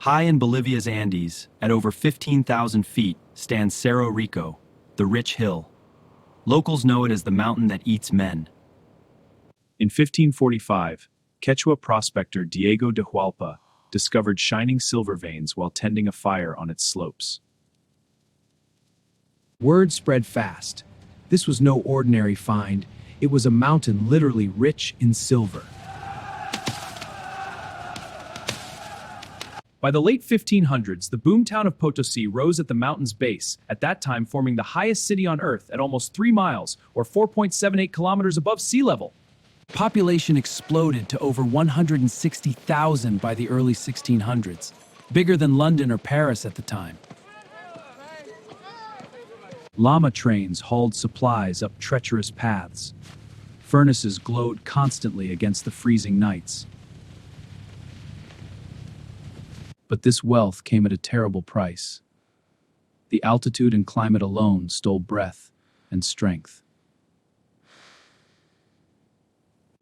High in Bolivia's Andes, at over 15,000 feet, stands Cerro Rico, the rich hill. Locals know it as the mountain that eats men. In 1545, Quechua prospector Diego de Hualpa discovered shining silver veins while tending a fire on its slopes. Word spread fast. This was no ordinary find. It was a mountain literally rich in silver. By the late 1500s, the boomtown of Potosi rose at the mountain's base, at that time forming the highest city on Earth at almost 3 miles, or 4.78 kilometers above sea level. Population exploded to over 160,000 by the early 1600s, bigger than London or Paris at the time. Llama trains hauled supplies up treacherous paths. Furnaces glowed constantly against the freezing nights. But this wealth came at a terrible price. The altitude and climate alone stole breath and strength.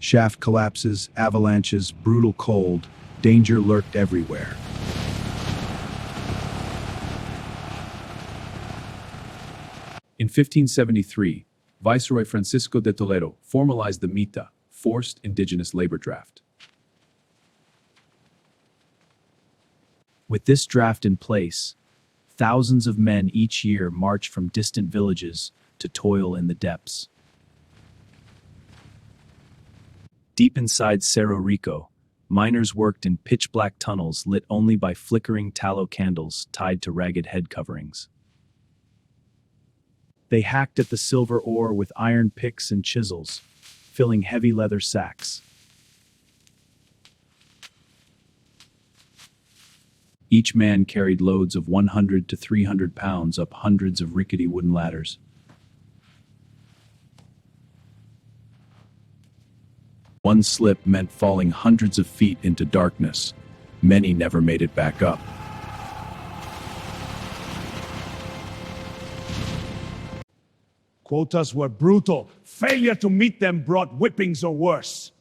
Shaft collapses, avalanches, brutal cold, danger lurked everywhere. In 1573, Viceroy Francisco de Toledo formalized the MITA, Forced Indigenous Labor Draft. With this draft in place, thousands of men each year marched from distant villages to toil in the depths. Deep inside Cerro Rico, miners worked in pitch-black tunnels lit only by flickering tallow candles tied to ragged head coverings. They hacked at the silver ore with iron picks and chisels, filling heavy leather sacks. Each man carried loads of 100 to 300 pounds up hundreds of rickety wooden ladders. One slip meant falling hundreds of feet into darkness. Many never made it back up. Quotas were brutal. Failure to meet them brought whippings or worse.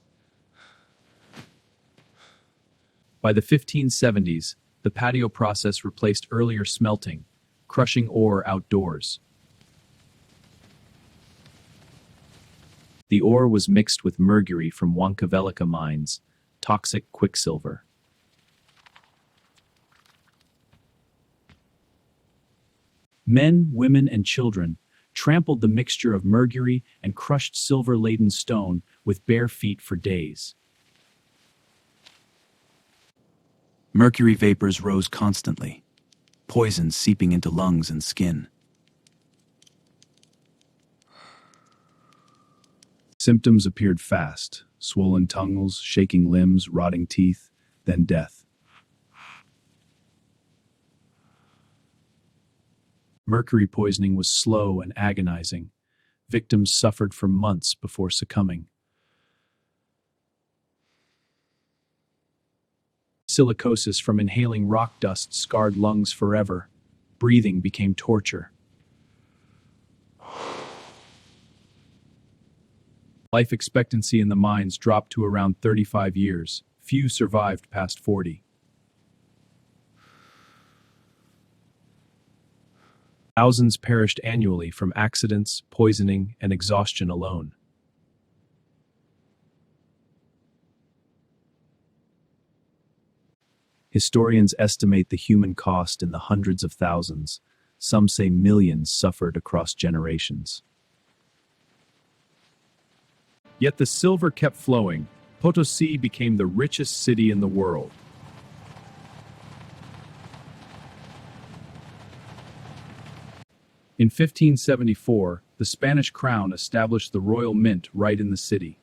By the 1570s, the patio process replaced earlier smelting, crushing ore outdoors. The ore was mixed with mercury from Huancavelica mines, toxic quicksilver. Men, women, and children trampled the mixture of mercury and crushed silver-laden stone with bare feet for days. Mercury vapors rose constantly, poison seeping into lungs and skin. Symptoms appeared fast: swollen tongues, shaking limbs, rotting teeth, then death. Mercury poisoning was slow and agonizing. Victims suffered for months before succumbing. Silicosis from inhaling rock dust scarred lungs forever. Breathing became torture. Life expectancy in the mines dropped to around 35 years. Few survived past 40. Thousands perished annually from accidents, poisoning, and exhaustion alone. Historians estimate the human cost in the hundreds of thousands. Some say millions suffered across generations. Yet the silver kept flowing. Potosi became the richest city in the world. In 1574, the Spanish crown established the royal mint right in the city.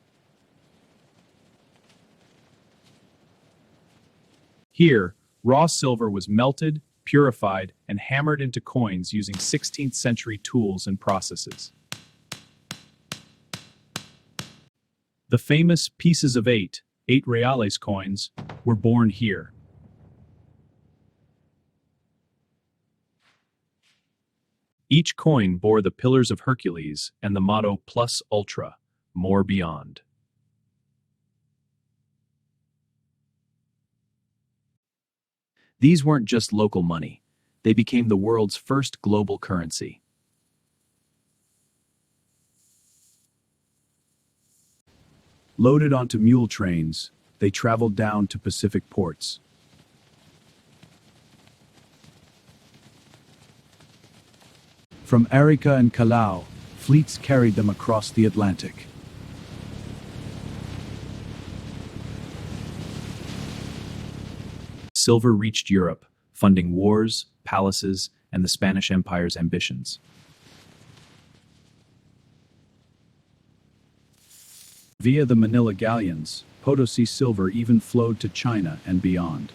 Here, raw silver was melted, purified, and hammered into coins using 16th century tools and processes. The famous pieces of 8 reales coins, were born here. Each coin bore the Pillars of Hercules and the motto Plus Ultra, more beyond. These weren't just local money. They became the world's first global currency. Loaded onto mule trains, they traveled down to Pacific ports. From Arica and Callao, fleets carried them across the Atlantic. Silver reached Europe, funding wars, palaces, and the Spanish Empire's ambitions. Via the Manila galleons, Potosi silver even flowed to China and beyond.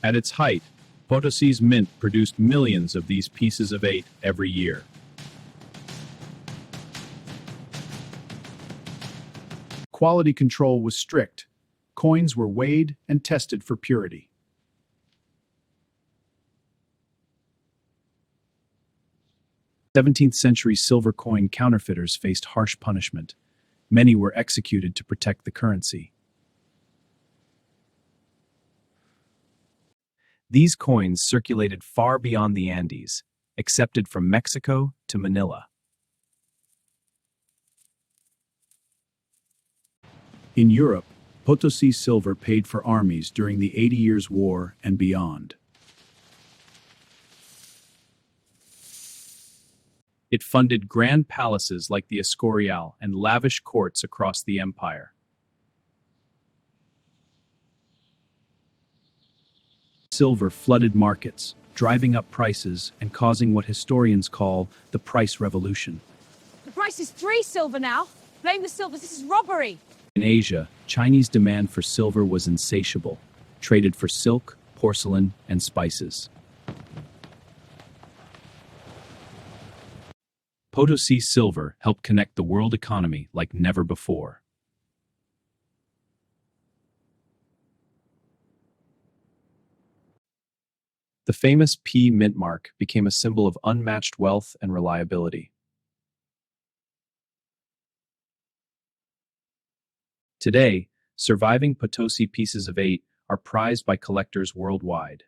At its height, Potosi's mint produced millions of these pieces of 8 every year. Quality control was strict. Coins were weighed and tested for purity. Seventeenth-century silver coin counterfeiters faced harsh punishment. Many were executed to protect the currency. These coins circulated far beyond the Andes, accepted from Mexico to Manila. In Europe, Potosi silver paid for armies during the 80 Years' War and beyond. It funded grand palaces like the Escorial and lavish courts across the empire. Silver flooded markets, driving up prices and causing what historians call the price revolution. The price is 3 silver now. Blame the silver. This is robbery. In Asia, Chinese demand for silver was insatiable, traded for silk, porcelain, and spices. Potosi silver helped connect the world economy like never before. The famous P mint mark became a symbol of unmatched wealth and reliability. Today, surviving Potosi pieces of 8 are prized by collectors worldwide.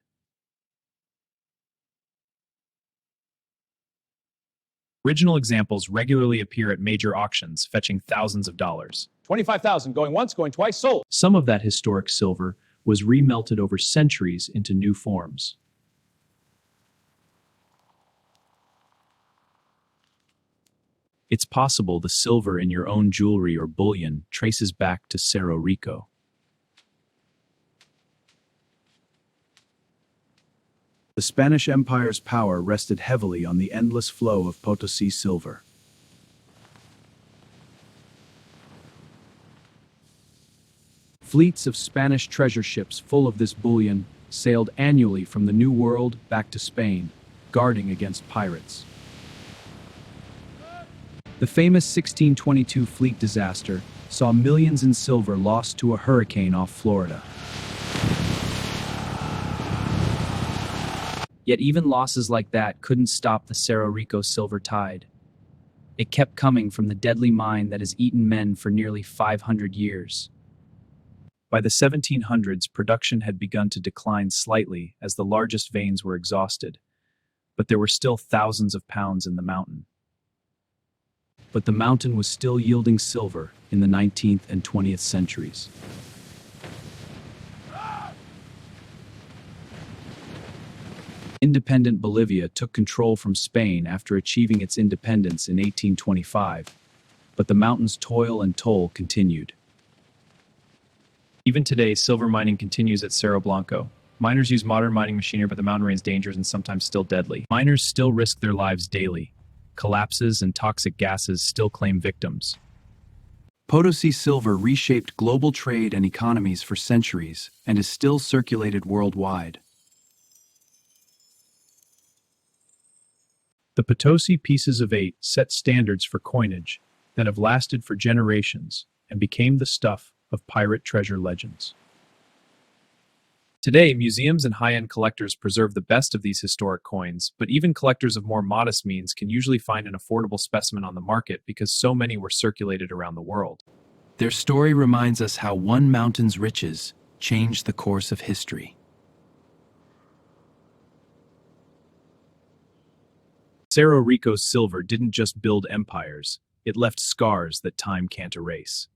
Original examples regularly appear at major auctions, fetching thousands of dollars. 25,000 going once, going twice, sold. Some of that historic silver was remelted over centuries into new forms. It's possible the silver in your own jewelry or bullion traces back to Cerro Rico. The Spanish Empire's power rested heavily on the endless flow of Potosi silver. Fleets of Spanish treasure ships full of this bullion sailed annually from the New World back to Spain, guarding against pirates. The famous 1622 fleet disaster saw millions in silver lost to a hurricane off Florida. Yet even losses like that couldn't stop the Cerro Rico silver tide. It kept coming from the deadly mine that has eaten men for nearly 500 years. By the 1700s, production had begun to decline slightly as the largest veins were exhausted, but there were still thousands of pounds in the mountain. But the mountain was still yielding silver in the 19th and 20th centuries. Independent Bolivia took control from Spain after achieving its independence in 1825, but the mountain's toil and toll continued. Even today, silver mining continues at Cerro Blanco. Miners use modern mining machinery, but the mountain remains dangerous and sometimes still deadly. Miners still risk their lives daily. Collapses and toxic gases still claim victims. Potosi silver reshaped global trade and economies for centuries and is still circulated worldwide. The Potosi pieces of 8 set standards for coinage that have lasted for generations and became the stuff of pirate treasure legends. Today, museums and high-end collectors preserve the best of these historic coins, but even collectors of more modest means can usually find an affordable specimen on the market because so many were circulated around the world. Their story reminds us how one mountain's riches changed the course of history. Cerro Rico's silver didn't just build empires, it left scars that time can't erase.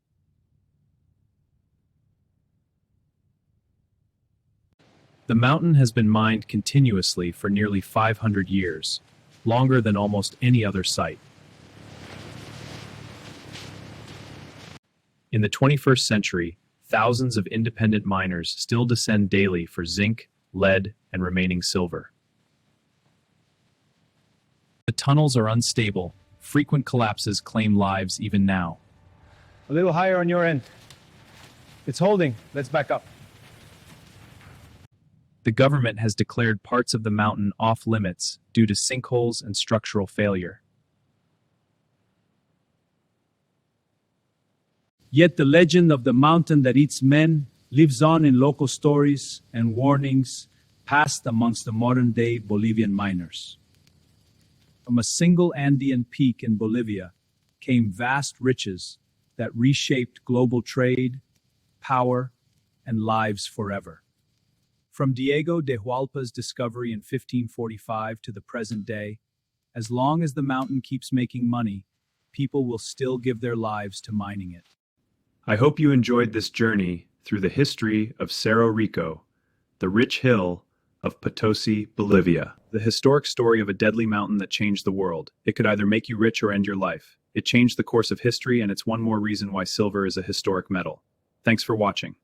The mountain has been mined continuously for nearly 500 years, longer than almost any other site. In the 21st century, thousands of independent miners still descend daily for zinc, lead, and remaining silver. The tunnels are unstable. Frequent collapses claim lives even now. A little higher on your end. It's holding. Let's back up. The government has declared parts of the mountain off limits due to sinkholes and structural failure. Yet the legend of the mountain that eats men lives on in local stories and warnings passed amongst the modern-day Bolivian miners. From a single Andean peak in Bolivia came vast riches that reshaped global trade, power, and lives forever. From Diego de Hualpa's discovery in 1545 to the present day, as long as the mountain keeps making money, people will still give their lives to mining it. I hope you enjoyed this journey through the history of Cerro Rico, the rich hill of Potosi, Bolivia. The historic story of a deadly mountain that changed the world. It could either make you rich or end your life. It changed the course of history, and it's one more reason why silver is a historic metal. Thanks for watching.